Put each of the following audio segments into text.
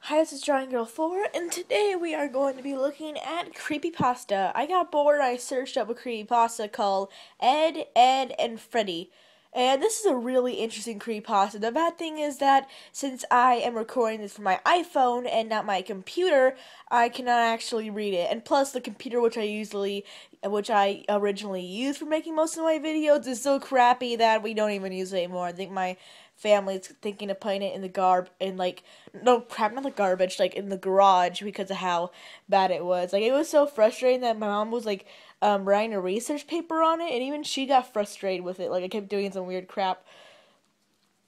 Hi, this is Drawing Girl 4, and today we are going to be looking at Creepypasta. I got bored, I searched up a creepypasta called Ed, Ed, and Freddy. And this is a really interesting creepypasta. The bad thing is that since I am recording this from my iPhone and not my computer, I cannot actually read it. And plus, the computer which I originally used for making most of my videos is so crappy that we don't even use it anymore. I think my family's thinking of putting it in the no crap, not the garbage, like in the garage because of how bad it was. Like it was so frustrating that my mom was like writing a research paper on it, and even she got frustrated with it. Like I kept doing some weird crap.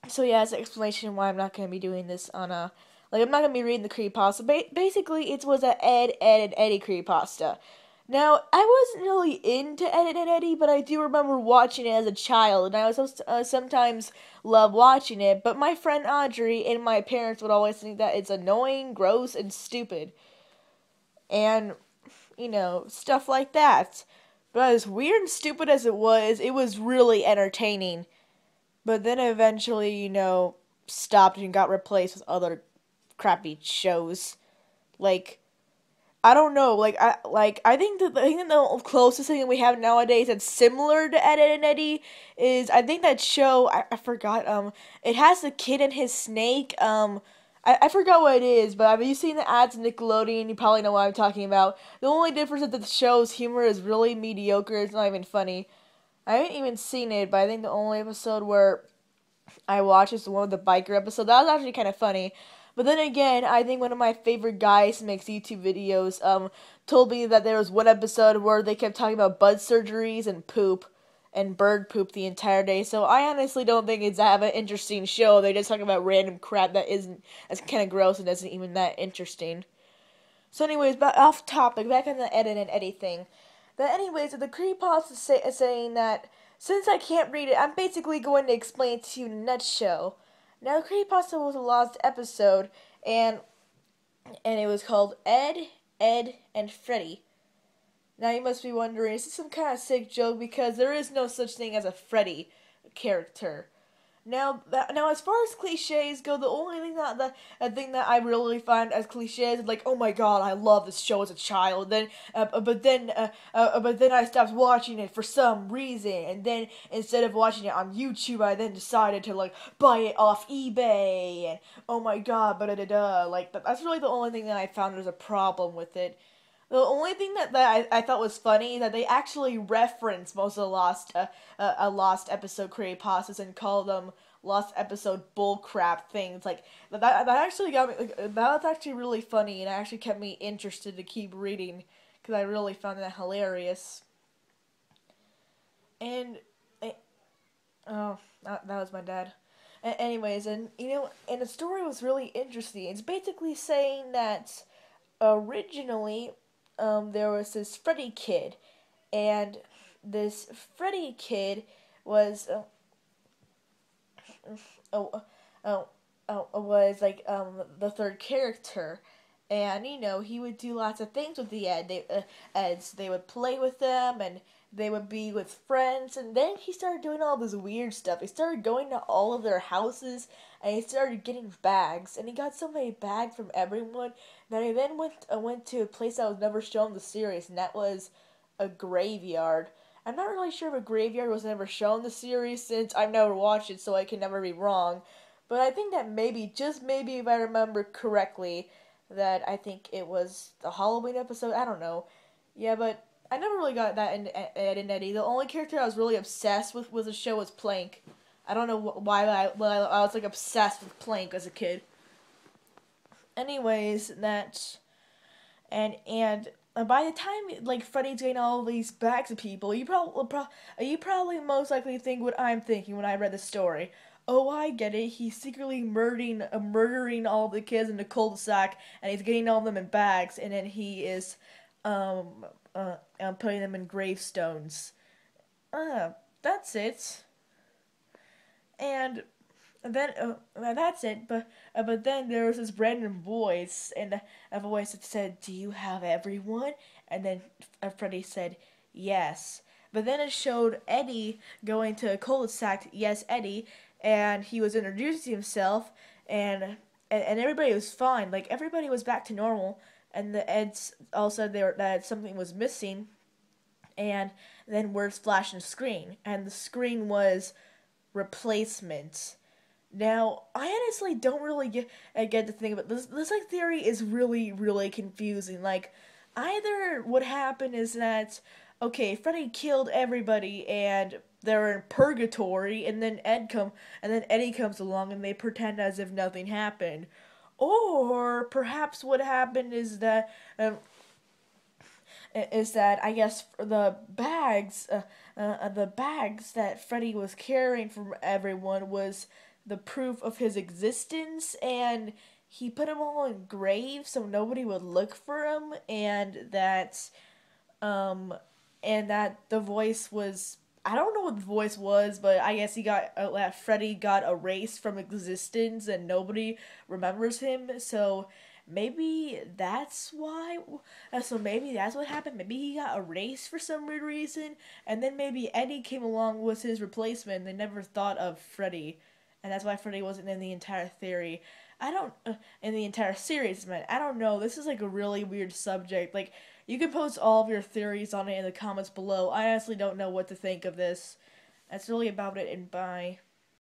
So yeah, it's an explanation why I'm not gonna be doing this on a I'm not gonna be reading the creepypasta. Basically, it was a Ed, Ed, and Eddie creepypasta. Now, I wasn't really into Ed, and Eddie, but I do remember watching it as a child, and I was sometimes love watching it. But my friend Audrey and my parents would always think that it's annoying, gross, and stupid, and stuff like that. But as weird and stupid as it was really entertaining. But then eventually, stopped and got replaced with other crappy shows. Like I don't know, I think that the closest thing we have nowadays that's similar to Ed, Ed and Eddie is I think that show I forgot it has the kid and his snake I forgot what it is, but have you seen the ads on Nickelodeon? You probably know what I'm talking about. The only difference is that the show's humor is really mediocre. It's not even funny. I haven't even seen it, but I think the only episode where I watched is the one with the biker episode. That was actually kind of funny. But then again, I think one of my favorite guys who makes YouTube videos told me that there was one episode where they kept talking about butt surgeries and poop and bird poop the entire day. So I honestly don't think it's that of an interesting show. They just talk about random crap that's kind of gross and isn't even that interesting. So anyways, back off topic, back on the Ed and Eddie thing. But anyways, the creepypasta is saying that since I can't read it, I'm basically going to explain it to you in a nutshell. Now, the creepypasta was a lost episode, and it was called Ed, Ed, and Freddy. Now you must be wondering, is this some kind of sick joke? Because there is no such thing as a Freddy character. Now, as far as cliches go, the only thing that I really find as cliches is like, oh my god, I love this show as a child. But then I stopped watching it for some reason, and then instead of watching it on YouTube, I then decided to like buy it off eBay, and oh my god, but da da. Like that's really the only thing that I found was a problem with it. The only thing that I thought was funny is that they actually reference most of the lost episode creepypastas and call them lost episode bullcrap things. Like that actually got me. That was actually really funny and it actually kept me interested to keep reading because I really found that hilarious. And oh, that was my dad. Anyways, and the story was really interesting. It's basically saying that originally there was this Freddy kid, and this Freddy kid was oh, oh, was like the third character, and he would do lots of things with the Ed. As they would play with them, and they would be with friends, and then he started doing all this weird stuff. He started going to all of their houses, and he started getting bags, and he got so many bags from everyone that he then went to a place that was never shown in the series, and that was a graveyard. I'm not really sure if a graveyard was never shown in the series since I've never watched it, so I can never be wrong. But I think that maybe, just maybe, if I remember correctly, that I think it was the Halloween episode. I don't know. Yeah, but I never really got that in Ed and Eddie. The only character I was really obsessed with the show was Plank. I don't know why I was like obsessed with Plank as a kid. Anyways, that and by the time like Freddy's getting all these bags of people, you probably most likely think what I'm thinking when I read the story. Oh, I get it. He's secretly murdering all the kids in the cul-de-sac, and he's getting all of them in bags, and then he is putting them in gravestones. That's it. And that's it. But then there was this random voice, and a voice that said, "Do you have everyone?" And then Freddy said, "Yes." But then it showed Eddie going to a cul-de-sac. Yes, Eddie, and he was introducing himself, and and everybody was fine. Like everybody was back to normal, and the Eds all said that something was missing, and then words flashed on the screen, and the screen was replacement. Now, I honestly don't really get to think about this. Like theory is really confusing. Like, either what happened is that okay, Freddy killed everybody and they're in purgatory, and then Eddie comes along and they pretend as if nothing happened, or perhaps what happened is that I guess the bags that Freddy was carrying from everyone was the proof of his existence, and he put them all in graves so nobody would look for him, um, and that the voice was. I don't know what the voice was, but I guess Freddy got erased from existence and nobody remembers him. So maybe that's why. So maybe that's what happened. Maybe he got erased for some weird reason, and then maybe Eddie came along with his replacement. And they never thought of Freddy, and that's why Freddy wasn't in the entire theory. I don't in the entire series, man. I don't know. This is like a really weird subject. Like you can post all of your theories on it in the comments below. I honestly don't know what to think of this. That's really about it, and bye.